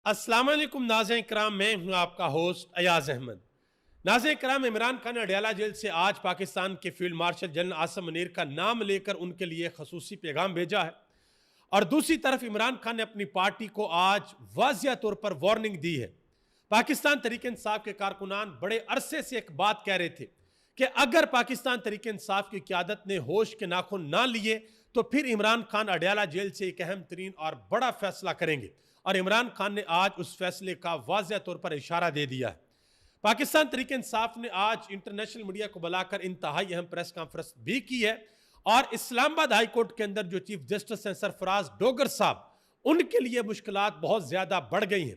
अस्सलाम वालेकुम नाज़रीन इकराम, मैं हूं आपका होस्ट अयाज अहमद। नाज़रीन इकराम, इमरान खान ने अडयाला जेल से आज पाकिस्तान के field marshal general Asim Munir का नाम लेकर उनके लिए खसूसी पैगाम भेजा है। और दूसरी तरफ इमरान खान ने अपनी पार्टी को आज वाज़िया तौर पर वार्निंग दी है। पाकिस्तान तहरीक इंसाफ के कारकुनान बड़े अरसे से एक बात कह रहे थे कि अगर पाकिस्तान तहरीक इंसाफ की क़यादत ने होश के नाखून ना लिए तो फिर इमरान खान अडयाला जेल से एक अहम तरीन और बड़ा फैसला करेंगे। और इमरान खान ने आज उस फैसले का वाज़िया तौर पर इशारा दे दिया है। पाकिस्तान तहरीक इंसाफ ने आज इंटरनेशनल मीडिया को बुलाकर इंतहाई अहम प्रेस कॉन्फ्रेंस भी की है। और इस्लामाबाद हाई कोर्ट के अंदर जो चीफ जस्टिस हैं सरफराज डोगर साहब, उनके लिए मुश्किलात बहुत ज्यादा बढ़ गई हैं।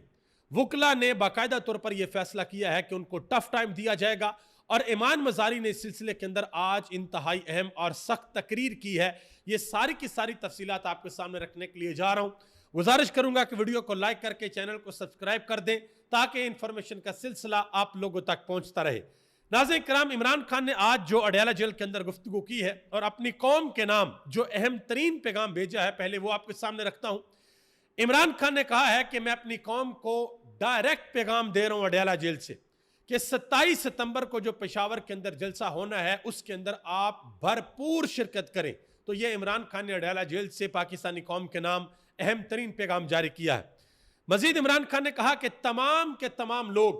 वकला ने बाकायदा तौर पर यह फैसला किया है कि उनको टफ टाइम दिया जाएगा। और ईमान मजारी ने इस सिलसिले के अंदर आज इंतहाई अहम और सख्त तकरीर की है। ये सारी की सारी तफसीलात आपके सामने रखने के लिए जा रहा हूं। गुजारिश करूंगा कि वीडियो को लाइक करके चैनल को सब्सक्राइब कर दें ताकि इंफॉर्मेशन का सिलसिला आप लोगों तक पहुंचता रहे। नाज़रीन किराम, इमरान खान ने आज जो अडयाला जेल के अंदर गुफ्तगू की है और अपनी कौम के नाम जो अहम तरीन पैगाम भेजा है, पहले वो आपके सामने रखता हूं। इमरान खान ने कहा है कि मैं अपनी कौम को डायरेक्ट पैगाम दे रहा हूं अडयाला जेल से कि 27 सितंबर को जो पेशावर के अंदर जलसा होना है उसके अंदर आप भरपूर शिरकत करें। तो यह इमरान खान ने अडयाला जेल से पाकिस्तानी कौम के नाम अहम तरीन पैगाम जारी किया है। मजीद इमरान खान ने कहा कि तमाम के तमाम लोग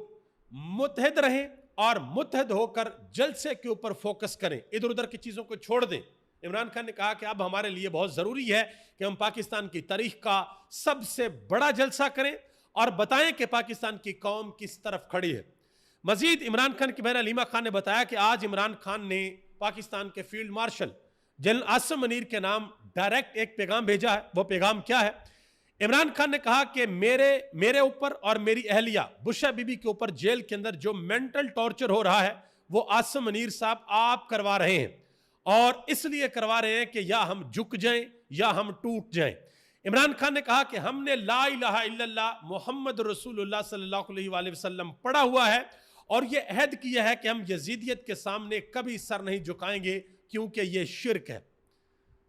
मुत्तहिद रहें और मुत्तहिद होकर जलसे के ऊपर फोकस करें, इधर उधर की चीजों को छोड़ दें। इमरान खान ने कहा कि अब हमारे लिए बहुत जरूरी है कि हम पाकिस्तान की तारीख का सबसे बड़ा जलसा करें और बताएं कि पाकिस्तान की कौम किस तरफ खड़ी है। मजीद इमरान खान की बहन अलीमा खान ने बताया कि आज इमरान खान ने पाकिस्तान के field marshal general Asim Munir के नाम डायरेक्ट एक पैगाम भेजा है। वो पैगाम क्या है? इमरान खान ने कहा कि मेरे ऊपर और मेरी अहलिया बुशा बीबी के ऊपर जेल के अंदर जो मेंटल टॉर्चर हो रहा है वो आसिम मुनीर साहब आप करवा रहे हैं और इसलिए करवा रहे हैं कि या हम झुक जाएं या हम टूट जाएं। इमरान खान ने कहा कि हमने ला इलाहा इल्लल्लाह मुहम्मद रसूलुल्लाह सल्लल्लाहु अलैहि वसल्लम पढ़ा हुआ है और यह अहद किया है कि हम यजीदियत के सामने कभी सर नहीं झुकाएंगे क्योंकि यह शिर्क है।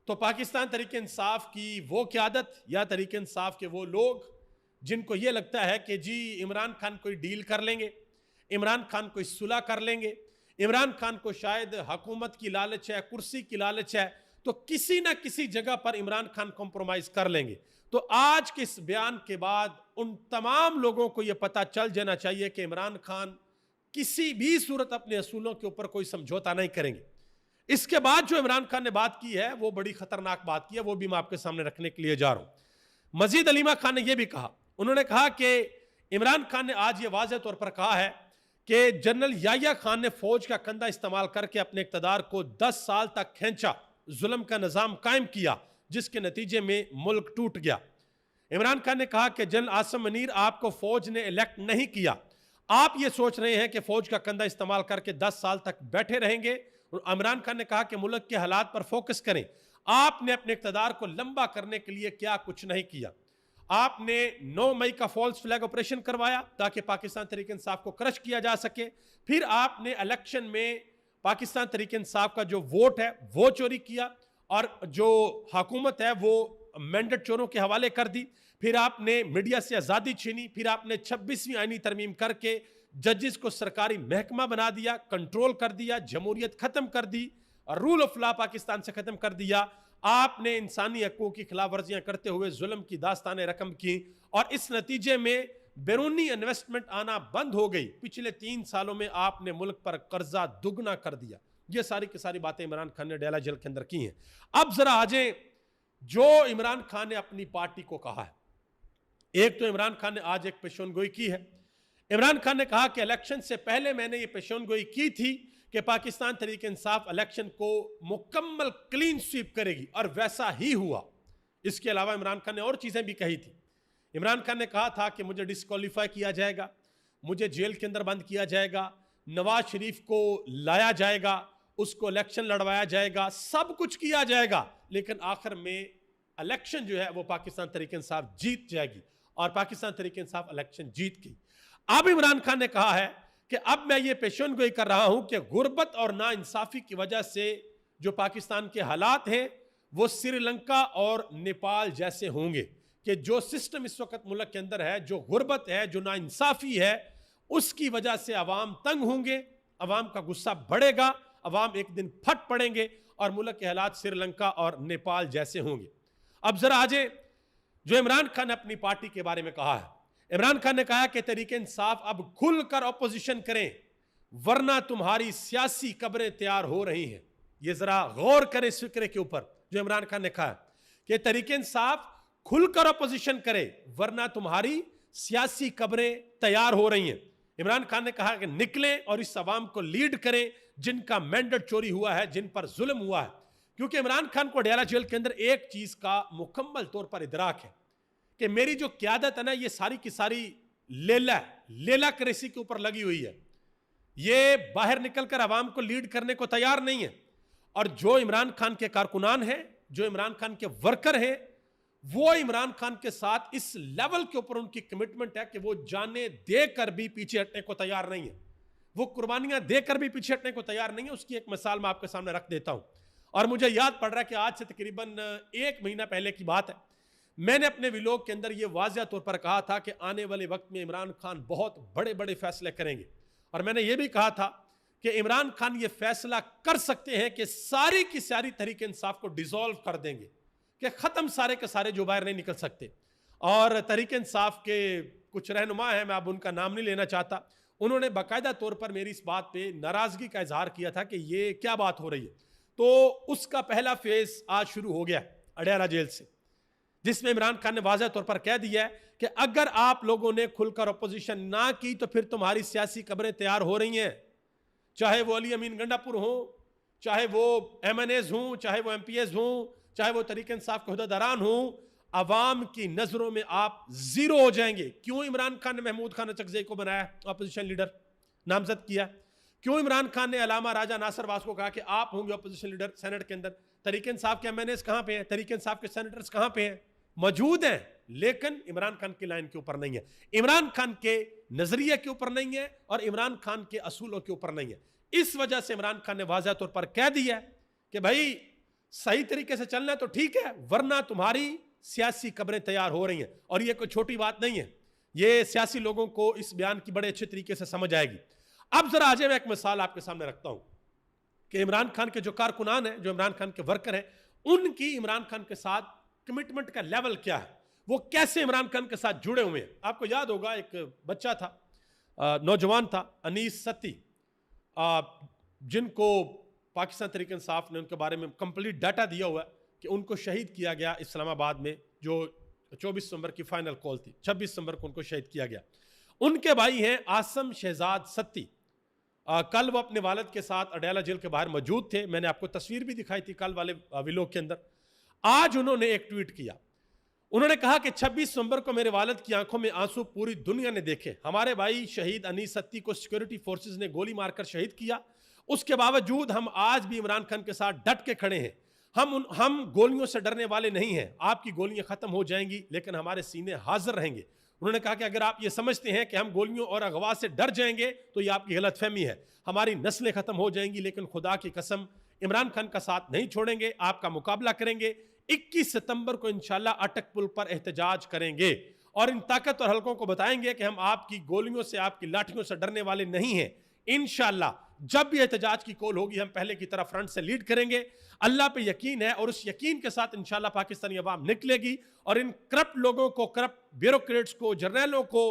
तो पाकिस्तान तहरीक इंसाफ की वो क़यादत या तहरीक इंसाफ के वो लोग जिनको ये लगता है कि जी इमरान खान कोई डील कर लेंगे, इमरान खान कोई सुलह कर लेंगे, इमरान खान को शायद हुकूमत की लालच है, कुर्सी की लालच है, तो किसी ना किसी जगह पर इमरान खान कॉम्प्रोमाइज कर लेंगे। तो आज के इस बयान के बाद उन तमाम लोगों को यह पता चल जाना चाहिए कि इमरान खान किसी भी सूरत अपने असूलों के ऊपर कोई समझौता नहीं करेंगे। इसके बाद जो इमरान खान ने बात की है वो बड़ी खतरनाक बात की है, वो भी मैं आपके सामने रखने के लिए जा रहा हूं। मजीद अलीमा खान ने यह भी कहा, उन्होंने कहा कि इमरान खान ने आज ये वाज़ेह तौर पर कहा है कि जनरल याह्या खान ने फौज का कंधा इस्तेमाल करके अपने इक़्तिदार को 10 साल तक खींचा, जुल्म का निज़ाम कायम किया, जिसके नतीजे में मुल्क टूट गया। इमरान खान ने कहा कि जनरल आसिम मुनीर आपको फौज ने इलेक्ट नहीं किया, आप ये सोच रहे हैं कि फौज का कंधा इस्तेमाल करके 10 साल तक बैठे रहेंगे। इमरान खान ने कहा कि मुल्क के हालात पर फोकस करें। आपने अपने इक़्तिदार को लंबा करने के लिए क्या कुछ नहीं किया। आपने 9 मई का फॉल्स फ्लैग ऑपरेशन करवाया ताकि पाकिस्तान तहरीक इंसाफ को क्रश किया जा सके। फिर आपने इलेक्शन में पाकिस्तान तहरीक इंसाफ का जो वोट है वो चोरी किया और जो हुकूमत है वो मैंडेट चोरों के हवाले कर दी। फिर आपने मीडिया से आज़ादी छीनी। फिर आपने 26वीं आईनी तरमीम करके जजेस को सरकारी महकमा बना दिया, कंट्रोल कर दिया, जमहूरियत खत्म कर दी और रूल ऑफ लॉ पाकिस्तान से खत्म कर दिया। आपने इंसानी हकूक़ की खिलाफ वर्जियां करते हुए जुल्म की दास्तानें रकम की और इस नतीजे में बैरूनी इन्वेस्टमेंट आना बंद हो गई। पिछले 3 सालों में आपने मुल्क पर कर्जा दुगना कर दिया। ये सारी की सारी बातें इमरान खान ने अडयाला जेल के अंदर की हैं। अब जरा आ जाए जो इमरान खान ने अपनी पार्टी को कहा है। एक तो इमरान खान ने आज एक पेशेनगोई की है। इमरान खान ने कहा कि इलेक्शन से पहले मैंने ये पेशेनगोई की थी कि पाकिस्तान तहरीक इंसाफ इलेक्शन को मुकम्मल क्लीन स्वीप करेगी और वैसा ही हुआ। इसके अलावा इमरान खान ने और चीज़ें भी कही थी। इमरान खान ने कहा था कि मुझे डिस्क्वालीफाई किया जाएगा, मुझे जेल के अंदर बंद किया जाएगा, नवाज शरीफ को लाया जाएगा, उसको इलेक्शन लड़वाया जाएगा, सब कुछ किया जाएगा, लेकिन आखिर में इलेक्शन जो है वो पाकिस्तान तहरीक इंसाफ जीत जाएगी और पाकिस्तान तहरीक इंसाफ इलेक्शन जीत गई। अब इमरान खान ने कहा है कि अब मैं ये पेशेनगोई कर रहा हूं कि गुर्बत और नाइंसाफी की वजह से जो पाकिस्तान के हालात हैं वो श्रीलंका और नेपाल जैसे होंगे। कि जो सिस्टम इस वक्त मुल्क के अंदर है, जो गुर्बत है, जो नाइंसाफी है, उसकी वजह से अवाम तंग होंगे, अवाम का गुस्सा बढ़ेगा, अवाम एक दिन फट पड़ेंगे और मुल्क के हालात श्रीलंका और नेपाल जैसे होंगे। अब जरा आज जो इमरान खान ने अपनी पार्टी के बारे में कहा है, इमरान खान ने कहा कि तहरीक इंसाफ अब खुलकर ऑपोजिशन करें वरना तुम्हारी सियासी कब्रें तैयार हो रही हैं। ये जरा गौर करें इस फिक्रे के ऊपर जो इमरान खान ने कहा कि तहरीक इंसाफ खुलकर ऑपोजिशन करे वरना तुम्हारी सियासी कब्रें तैयार हो रही हैं। इमरान खान ने कहा कि निकलें और इस अवाम को लीड करें जिनका मैंडेट चोरी हुआ है, जिन पर जुल्म हुआ है। क्योंकि इमरान खान को अडयाला जेल के अंदर एक चीज का मुकम्मल तौर पर इदराक है कि मेरी जो क्यादत है ना, ये सारी की सारी लेला क्रेसी के ऊपर लगी हुई है। ये बाहर निकलकर अवाम को लीड करने को तैयार नहीं है। और जो इमरान खान के कारकुनान हैं, जो इमरान खान के वर्कर हैं, वो इमरान खान के साथ इस लेवल के ऊपर उनकी कमिटमेंट है कि वो जाने देकर भी पीछे हटने को तैयार नहीं है, वो कुर्बानियां देकर भी पीछे हटने को तैयार नहीं है। उसकी एक मिसाल मैं आपके सामने रख देता हूं। और मुझे याद पड़ रहा है कि आज से तकरीबन 1 महीना पहले की बात है, मैंने अपने व्लॉग के अंदर यह वाज़िया तौर पर कहा था कि आने वाले वक्त में इमरान खान बहुत बड़े बड़े फैसले करेंगे। और मैंने यह भी कहा था कि इमरान खान ये फैसला कर सकते हैं कि सारी की सारी तहरीक इंसाफ को डिसॉल्व कर देंगे, कि खत्म सारे के सारे जो बाहर नहीं निकल सकते। और तहरीक इंसाफ के कुछ रहनुमा हैं, मैं अब उनका नाम नहीं लेना चाहता, उन्होंने बाकायदा तौर पर मेरी इस बात पे नाराजगी का इजहार किया था कि ये क्या बात हो रही है। तो उसका पहला फेज आज शुरू हो गया अडयाला जेल से, जिसमें इमरान खान ने वाज़ह तौर पर कह दिया है कि अगर आप लोगों ने खुलकर अपोजिशन ना की तो फिर तुम्हारी सियासी कब्रें तैयार हो रही हैं। चाहे वो अली अमीन गंडापुर हो, चाहे वो MNAs हों, चाहे वो MPs हों, चाहे वो तहरीक इंसाफ के हुद्देदारान हों, अवाम की नजरों में आप जीरो हो जाएंगे। क्यों इमरान खान ने महमूद खान अचकज़ई को बनाया अपोजिशन लीडर, नामजद किया? क्यों इमरान खान ने अलामा राजा नासर वास को कहा कि आप होंगे अपोजिशन लीडर सेनेट के अंदर? तहरीक इंसाफ के MNAs कहां पे हैं? तहरीक इंसाफ के सेनेटर्स कहां पे हैं? मौजूद हैं, लेकिन इमरान खान की लाइन के ऊपर नहीं है, इमरान खान के नजरिए के ऊपर नहीं है और इमरान खान के असूलों के ऊपर नहीं है। इस वजह से इमरान खान ने वाज़ह तौर पर कह दिया कि भाई सही तरीके से चलना तो ठीक है, वरना तुम्हारी सियासी कब्रें तैयार हो रही हैं। और ये कोई छोटी बात नहीं है, ये सियासी लोगों को इस बयान की बड़े अच्छे तरीके से समझ आएगी। अब जरा आज मैं एक मिसाल आपके सामने रखता हूं कि इमरान खान के जो कारकुनान हैं, जो इमरान खान के वर्कर हैं, उनकी इमरान खान के साथ कमिटमेंट का लेवल क्या है, वो कैसे इमरान खान के साथ जुड़े हुए हैं। आपको याद होगा एक बच्चा था, नौजवान था, अनीस सत्ती, जिनको पाकिस्तान तहरीक इंसाफ ने उनके बारे में कंप्लीट डाटा दिया हुआ है कि उनको शहीद किया गया इस्लामाबाद में, जो 24 दिसंबर की फाइनल कॉल थी, 26 दिसंबर को उनको शहीद किया गया। उनके भाई हैं आसम शहजाद सत्ती। कल वो अपने वालिद के साथ अडयाला जेल के बाहर मौजूद थे, मैंने आपको तस्वीर भी दिखाई थी कल वाले व्लॉग के अंदर। आज उन्होंने एक ट्वीट किया, उन्होंने कहा कि 26 दिसंबर को मेरे वालिद की आंखों में आंसू पूरी दुनिया ने देखे। हमारे भाई शहीद अनीस सत्ती को सिक्योरिटी फोर्सेस ने गोली मारकर शहीद किया, उसके बावजूद हम आज भी इमरान खान के साथ डट के खड़े हैं। हम गोलियों से डरने वाले नहीं हैं। आपकी गोलियां खत्म हो जाएंगी लेकिन हमारे सीने हाजिर रहेंगे। उन्होंने कहा कि अगर आप ये समझते हैं कि हम गोलियों और अगवा से डर जाएंगे तो ये आपकी गलतफहमी है। हमारी नस्लें खत्म हो जाएंगी लेकिन खुदा की कसम इमरान खान का साथ नहीं छोड़ेंगे, आपका मुकाबला करेंगे। 21 सितंबर को इंशाल्लाह अटक पुल पर एहतजाज करेंगे और इन ताकतवर हलकों को बताएंगे कि हम आपकी गोलियों से, आपकी लाठियों से डरने वाले नहीं हैं। इंशाल्लाह जब भी एहतजाज की कॉल होगी हम पहले की तरह फ्रंट से लीड करेंगे। अल्लाह पे यकीन है और उस यकीन के साथ इंशाल्लाह पाकिस्तानी अवाम निकलेगी और इन करप्ट लोगों को, करप्ट ब्यूरोक्रेट्स को, जर्नलों को,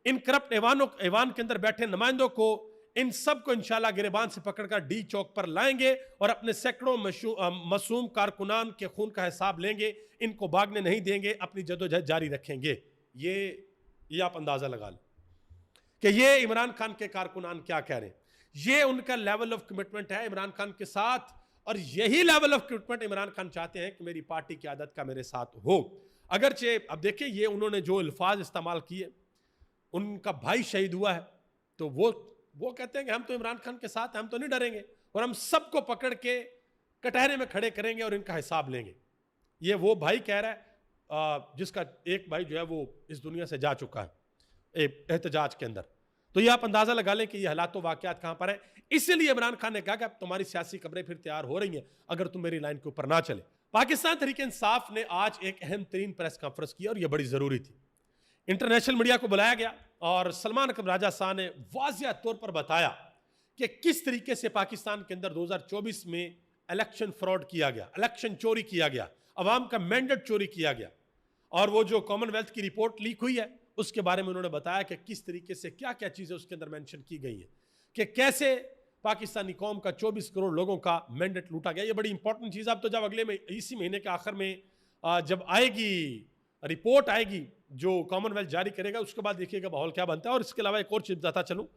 इन करप्ट ऐवान के अंदर बैठे नुमाइंदों को, इन सब को इंशाल्लाह गिरबान से पकड़कर डी चौक पर लाएंगे और अपने सैकड़ों मासूम कारकुनान के खून का हिसाब लेंगे। इनको भागने नहीं देंगे, अपनी जदोजहद जारी रखेंगे। ये आप अंदाजा लगा लें कि ये इमरान खान के कारकुनान क्या कह रहे हैं। ये उनका लेवल ऑफ कमिटमेंट है इमरान खान के साथ और यही level of commitment Imran Khan चाहते हैं कि मेरी पार्टी की आदत का मेरे साथ हो। अगरचे अब देखिए ये उन्होंने जो अल्फाज इस्तेमाल किए, उनका भाई शहीद हुआ है तो वो कहते हैं कि हम तो इमरान खान के साथ हैं, हम तो नहीं डरेंगे और हम सबको पकड़ के कटहरे में खड़े करेंगे और इनका हिसाब लेंगे। ये वो भाई कह रहा है जिसका एक भाई जो है वो इस दुनिया से जा चुका है एहतजाज के अंदर। तो ये आप अंदाजा लगा लें कि ये हालात वाकयात कहां पर है। इसीलिए इमरान खान ने कहा कि अब तुम्हारी सियासी कब्रें फिर तैयार हो रही हैं अगर तुम मेरी लाइन के ऊपर ना चले। पाकिस्तान तहरीक इंसाफ ने आज एक अहम तरीन प्रेस कॉन्फ्रेंस की और यह बड़ी ज़रूरी थी। इंटरनेशनल मीडिया को बुलाया गया और सलमान अकबर राजा शाह ने वाज़िया तौर पर बताया कि किस तरीके से पाकिस्तान के अंदर 2024 में इलेक्शन फ्रॉड किया गया, इलेक्शन चोरी किया गया, अवाम का मैंडेट चोरी किया गया। और वो जो कॉमनवेल्थ की रिपोर्ट लीक हुई है उसके बारे में उन्होंने बताया कि किस तरीके से क्या क्या चीज़ें उसके अंदर मेंशन की गई हैं कि कैसे पाकिस्तानी कौम का 24 करोड़ लोगों का मैंडेट लूटा गया। ये बड़ी इंपॉर्टेंट चीज़। अब तो जब अगले में इसी महीने के आखिर में जब आएगी रिपोर्ट आएगी जो कॉमनवेल्थ जारी करेगा, उसके बाद देखिएगा माहौल क्या बनता है। और इसके अलावा एक और चीज़ बताता चलूँ,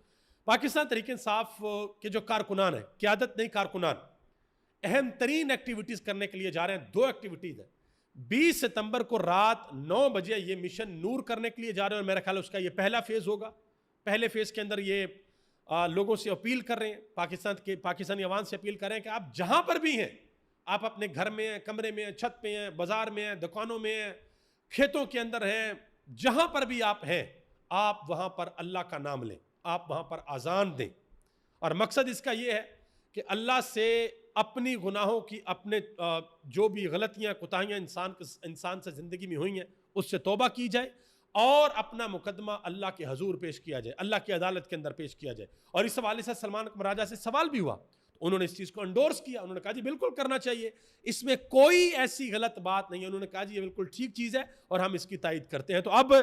पाकिस्तान तहरीक इंसाफ के जो कारकुनान है, क़यादत नहीं कारकुनान, अहम तरीन एक्टिविटीज़ करने के लिए जा रहे हैं। 2 एक्टिविटीज़ हैं। 20 सितंबर को रात 9 बजे ये मिशन नूर करने के लिए जा रहे हैं और मेरा ख्याल है उसका ये पहला फेज़ होगा। पहले फेज़ के अंदर ये लोगों से अपील कर रहे हैं, पाकिस्तानी अवाम से अपील कर रहे हैं कि आप जहाँ पर भी हैं, आप अपने घर में हैं, कमरे में हैं, छत पे हैं, बाज़ार में हैं, दुकानों में हैं, खेतों के अंदर हैं, जहाँ पर भी आप हैं, आप वहाँ पर अल्लाह का नाम लें, आप वहाँ पर अजान दें। और मकसद इसका ये है कि अल्लाह से अपनी गुनाहों की, अपने जो भी गलतियाँ कोताहियाँ इंसान से ज़िंदगी में हुई हैं उससे तौबा की जाए और अपना मुकदमा अल्लाह के हजूर पेश किया जाए, अल्लाह की अदालत के अंदर पेश किया जाए। और इस हवाले से सलमान अकबर राजा से सवाल भी हुआ तो उन्होंने इस चीज़ को एंडोर्स किया। उन्होंने कहा जी बिल्कुल करना चाहिए, इसमें कोई ऐसी गलत बात नहीं है। उन्होंने कहा जी ये बिल्कुल ठीक चीज़ है और हम इसकी तायद करते हैं। तो अब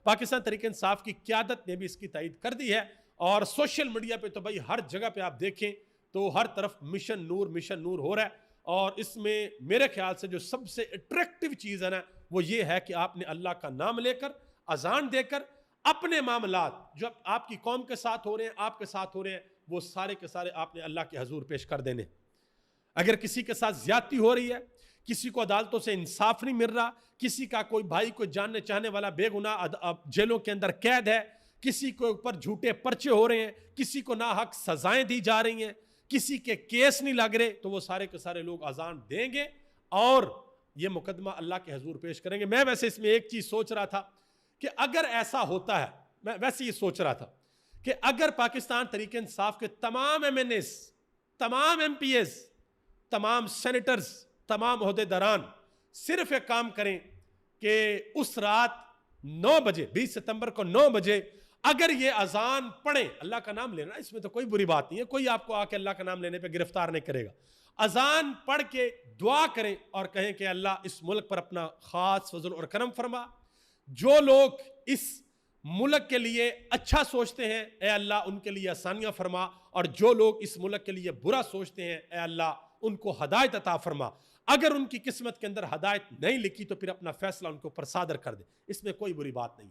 पाकिस्तान तहरीक इंसाफ की क़यादत ने भी इसकी तायद कर दी है और सोशल मीडिया पर तो भाई हर जगह पर आप देखें तो हर तरफ मिशन नूर हो रहा है। और इसमें मेरे ख्याल से जो सबसे अट्रैक्टिव चीज़ है ना, वो ये है कि आपने अल्लाह का नाम लेकर, अजान देकर अपने मामलात जो आपकी कौम के साथ हो रहे हैं, आपके साथ हो रहे हैं, वो सारे के सारे आपने अल्लाह के हजूर पेश कर देने। अगर किसी के साथ ज्यादती हो रही है, किसी को अदालतों से इंसाफ नहीं मिल रहा, किसी का कोई भाई कोई जानने चाहने वाला बेगुनाह जेलों के अंदर कैद है, किसी के ऊपर झूठे पर्चे हो रहे हैं, किसी को नाहक सजाएं दी जा रही हैं, किसी के केस नहीं लग रहे, तो वो सारे के सारे लोग अजान देंगे और ये मुकदमा अल्लाह के हजूर पेश करेंगे। मैं वैसे इसमें एक चीज सोच रहा था कि अगर ऐसा होता है, मैं वैसे ये सोच रहा था कि अगर पाकिस्तान तहरीक इंसाफ के तमाम MNAs, तमाम MPs, तमाम सेनेटर्स, तमाम ओहदेदारान सिर्फ एक काम करें कि उस रात 9 बजे 20 सितंबर को 9 बजे अगर ये अजान पढ़े, अल्लाह का नाम लेना इसमें तो कोई बुरी बात नहीं है, कोई आपको आके अल्लाह का नाम लेने पे गिरफ्तार नहीं करेगा। अजान पढ़ के दुआ करें और कहें कि अल्लाह इस मुल्क पर अपना खास फजल और करम फरमा, जो लोग इस मुल्क के लिए अच्छा सोचते हैं ए अल्लाह उनके लिए आसानियां फरमा, और जो लोग इस मुल्क के लिए बुरा सोचते हैं ए अल्लाह उनको हदायत अता फरमा। अगर उनकी किस्मत के अंदर हदायत नहीं लिखी तो फिर अपना फैसला उनके ऊपर सादर कर दे, इसमें कोई बुरी बात नहीं।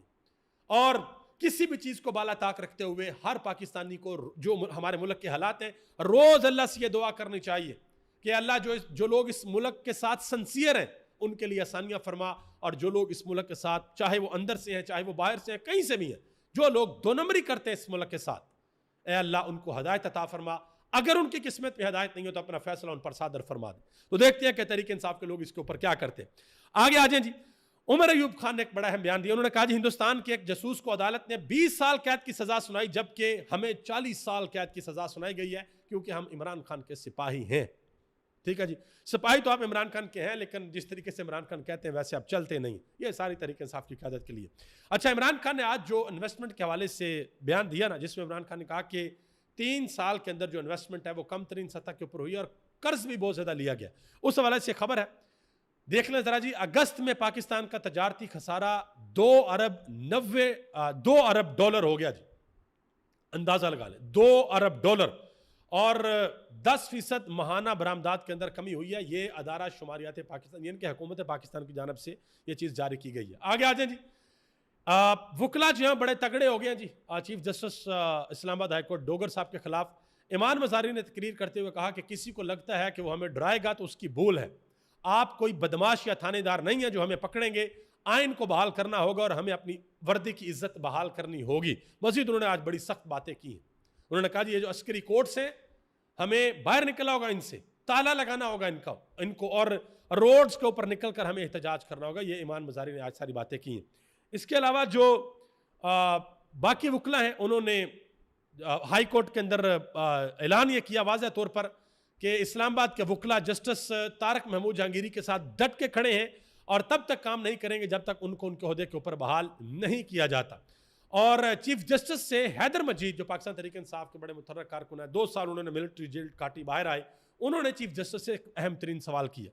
और किसी भी चीज को बाला ताक रखते हुए हर पाकिस्तानी को, जो हमारे मुल्क के हालात हैं, रोज अल्लाह से ये दुआ करनी चाहिए कि अल्लाह जो लोग इस मुल्क के साथ सिंसियर हैं उनके लिए आसानियां फरमा, और जो लोग इस मुल्क के साथ, चाहे वो अंदर से हैं चाहे वो बाहर से हैं, कहीं से भी हैं, जो लोग दो नंबरी करते हैं इस मुल्क के साथ, ए अल्लाह उनको हदायत अता फरमा। अगर उनकी किस्मत में हदायत नहीं हो तो अपना फैसला उन पर सादर फरमा दे। तो देखते हैं कि तहरीक इंसाफ के लोग इसके ऊपर क्या करते हैं। आगे आ जाए जी। उमर अयूब खान ने एक बड़ा अहम बयान दिया। उन्होंने कहा जी हिंदुस्तान के एक जसूस को अदालत ने 20 साल कैद की सजा सुनाई, जबकि हमें 40 साल कैद की सजा सुनाई गई है क्योंकि हम इमरान खान के सिपाही हैं। ठीक है जी, सिपाही तो आप इमरान खान के हैं, लेकिन जिस तरीके से इमरान खान कहते हैं वैसे आप चलते नहीं। ये सारी तहरीक इंसाफ की क़यादत के लिए। अच्छा, इमरान खान ने आज जो इन्वेस्टमेंट के हवाले से बयान दिया ना, जिसमें इमरान खान ने कहा कि 3 साल के अंदर जो इन्वेस्टमेंट है वो कम तरीन सतह के ऊपर हुई और कर्ज भी बहुत ज्यादा लिया गया, उस हवाले से खबर है, देख लें जरा जी। अगस्त में पाकिस्तान का तजारती खसारा 2 अरब डॉलर हो गया जी, अंदाजा लगा लें, 2 अरब डॉलर, और 10% महाना बरामदात के अंदर कमी हुई है। ये अदारा शुमारियात पाकिस्तान यानी कि हुकूमत पाकिस्तान की जानब से ये चीज़ जारी की गई है। आगे आ जाए जी। वकला जो हैं बड़े तगड़े हो गए हैं जी। Chief justice Islamabad high court Dogar साहब के खिलाफ इमान मज़ारी ने तकरीर करते हुए कहा कि किसी को लगता है कि वो हमें डराएगा तो उसकी भूल है। आप कोई बदमाश या थानेदार नहीं है जो हमें पकड़ेंगे। आइन को बहाल करना होगा और हमें अपनी वर्दी की इज्जत बहाल करनी होगी। मजीद उन्होंने आज बड़ी सख्त बातें की हैं। उन्होंने कहा जी ये जो अस्करी कोर्ट्स हैं, हमें बाहर निकलना होगा, इनसे ताला लगाना होगा इनको, और रोड्स के ऊपर निकल कर हमें एहतजाज करना होगा। ये इमान मज़ारी ने आज सारी बातें की हैं। इसके अलावा जो बाकी वकला हैं, उन्होंने हाई कोर्ट के अंदर ऐलान ये किया वाज़ह तौर पर कि इस्लामाबाद के वकला जस्टिस तारक महमूद जहांगीरी के साथ डट के खड़े हैं और तब तक काम नहीं करेंगे जब तक उनको उनके ओहदे के ऊपर बहाल नहीं किया जाता। और चीफ जस्टिस से हैदर मजीद, जो पाकिस्तान तहरीक इंसाफ के बड़े मुतर्रक कारकुन है, 2 साल उन्होंने मिलिट्री जेल काटी, बाहर आए, उन्होंने चीफ जस्टिस से एक अहम तरीन सवाल किया।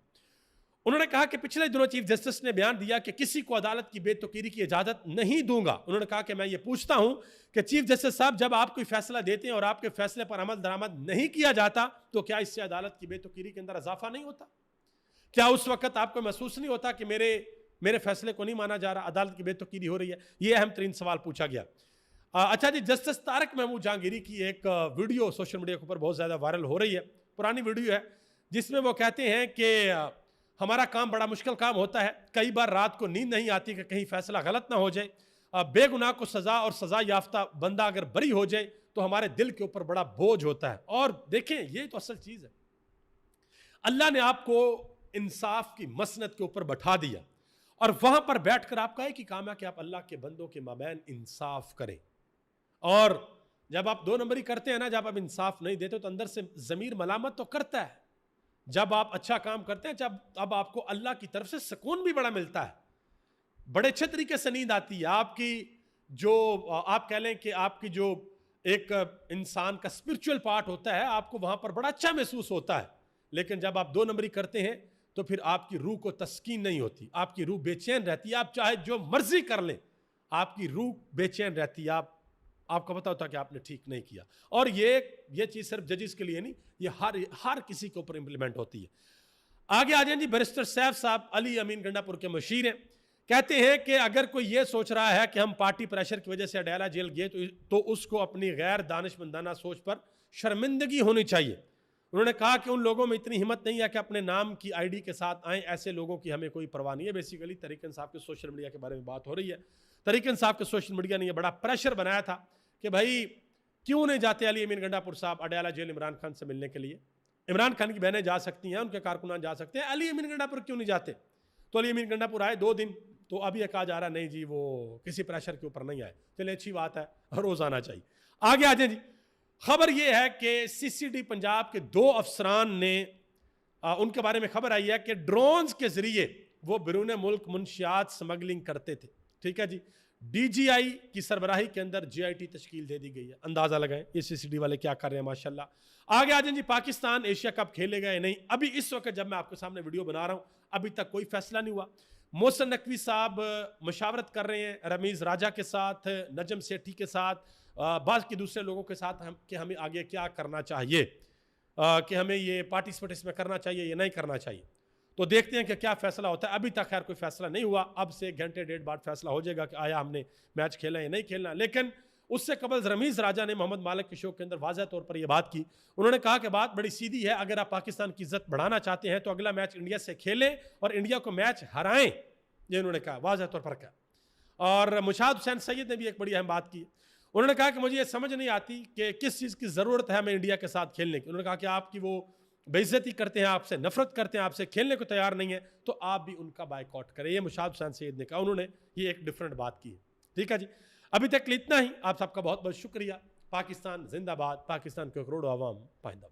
उन्होंने कहा कि पिछले दिनों चीफ जस्टिस ने बयान दिया कि किसी को अदालत की बेतौकीरी की इजाजत नहीं दूंगा। उन्होंने कहा कि मैं ये पूछता हूं कि चीफ जस्टिस साहब, जब आप कोई फैसला देते हैं और आपके फैसले पर अमल दरामद नहीं किया जाता तो क्या इससे अदालत की बेतौकीरी के अंदर इजाफा नहीं होता? क्या उस वक्त आपको महसूस नहीं होता कि मेरे फैसले को नहीं माना जा रहा, अदालत की बेतौकीरी हो रही है? ये अहम तरीन सवाल पूछा गया। अच्छा जी, जस्टिस तारक महमूद जहांगीरी की एक वीडियो सोशल मीडिया के ऊपर बहुत ज़्यादा वायरल हो रही है, पुरानी वीडियो है, जिसमें वो कहते हैं कि हमारा काम बड़ा मुश्किल काम होता है, कई बार रात को नींद नहीं आती कि कहीं फैसला गलत ना हो जाए, बेगुनाह को सज़ा और सज़ा याफ्ता बंदा अगर बरी हो जाए तो हमारे दिल के ऊपर बड़ा बोझ होता है। और देखें, ये तो असल चीज़ है, अल्लाह ने आपको इंसाफ की मसनद के ऊपर बैठा दिया और वहां पर बैठकर आपका एक ही काम है कि आप अल्लाह के बंदों के माबैन इंसाफ करें। और जब आप 2 नंबरी करते हैं ना, जब आप इंसाफ नहीं देते तो अंदर से ज़मीर मलामत तो करता है। जब आप अच्छा काम करते हैं, अब आपको अल्लाह की तरफ से सुकून भी बड़ा मिलता है, बड़े अच्छे तरीके से नींद आती है आपकी। जो आप कह लें कि आपकी जो एक इंसान का स्पिरिचुअल पार्ट होता है, आपको वहां पर बड़ा अच्छा महसूस होता है। लेकिन जब आप 2 नंबरी करते हैं तो फिर आपकी रूह को तस्कीन नहीं होती, आपकी रूह बेचैन रहती है। आप चाहे जो मर्जी कर लें, आपकी रूह बेचैन रहती है, आपको पता होता है कि आपने ठीक नहीं किया। और ये चीज़ सिर्फ जजेस के लिए नहीं, ये हर किसी के ऊपर इंप्लीमेंट होती है। आगे आ जाए जी, बैरिस्टर सैफ साहब अली अमीन गंडापुर के मशीर हैं, कहते हैं कि अगर कोई ये सोच रहा है कि हम पार्टी प्रेशर की वजह से अडयाला जेल गए तो उसको अपनी गैर दानिशमंदाना सोच पर शर्मिंदगी होनी चाहिए। उन्होंने कहा कि उन लोगों में इतनी हिम्मत नहीं है कि अपने नाम की आईडी के साथ आएँ, ऐसे लोगों की हमें कोई परवाह नहीं है। बेसिकली तहरीक इंसाफ के सोशल मीडिया के बारे में बात हो रही है। तहरीक इंसाफ के सोशल मीडिया ने यह बड़ा प्रेशर बनाया था कि भाई क्यों नहीं जाते अली अमीन गंडापुर साहब अडयाला जेल इमरान खान से मिलने के लिए? इमरान खान की बहनें जा सकती हैं, उनके कारकुनान जा सकते हैं, अली अमीन गंडापुर क्यों नहीं जाते? तो अली अमीन गंडापुर आए 2 दिन, तो अभी कहा जा रहा नहीं जी वो किसी प्रेशर के ऊपर नहीं आए। चलिए, अच्छी बात है, रोज आना चाहिए। आगे आ जाए जी, खबर यह है कि CCD पंजाब के 2 अफसरान ने उनके बारे में खबर आई है कि ड्रोन्स के जरिए वो बैरून मुल्क मुंशियात स्मगलिंग करते थे। ठीक है जी, DGI की सरबराही के अंदर JIT तश्कील दे दी गई है। अंदाजा लगाएं ये CCD वाले क्या कर रहे हैं, माशाल्लाह। आगे आ जाए जी, पाकिस्तान एशिया कप खेलेगा या नहीं? अभी इस वक्त जब मैं आपके सामने वीडियो बना रहा हूं, अभी तक कोई फैसला नहीं हुआ। मोहसिन नकवी साहब मशावरत कर रहे हैं रमीज़ राजा के साथ, नजम सेठी के साथ, बाकी दूसरे लोगों के साथ कि हमें आगे क्या करना चाहिए, कि हमें ये पार्टिसिपेट में करना चाहिए या नहीं करना चाहिए। तो देखते हैं कि क्या फैसला होता है। अभी तक खैर कोई फैसला नहीं हुआ, अब से 1 घंटे 1.5 बाद फैसला हो जाएगा कि आया हमने मैच खेला या नहीं खेलना। लेकिन उससे कबल रमीज़ राजा ने मोहम्मद मालिक के शो के अंदर वाज़ह तौर पर यह बात की। उन्होंने कहा कि बात बड़ी सीधी है, अगर आप पाकिस्तान की इज्जत बढ़ाना चाहते हैं तो अगला मैच इंडिया से खेलें और इंडिया को मैच हराएं, ये उन्होंने कहा, वाज़ह तौर पर कहा। और मुशाद हुसैन सैयद ने भी एक बड़ी अहम बात की। उन्होंने कहा कि मुझे ये समझ नहीं आती कि किस चीज़ की ज़रूरत है हमें इंडिया के साथ खेलने की। उन्होंने कहा कि आपकी वो बेइज्जती करते हैं, आपसे नफरत करते हैं, आपसे खेलने को तैयार नहीं है, तो आप भी उनका बायकॉट करें। ये मुशाद हुसैन सैयद ने कहा, उन्होंने ये एक डिफरेंट बात की है। ठीक है जी, अभी तक इतना ही। आप सबका बहुत बहुत शुक्रिया। पाकिस्तान जिंदाबाद, पाकिस्तान के करोड़ों आवाम पाइंदा।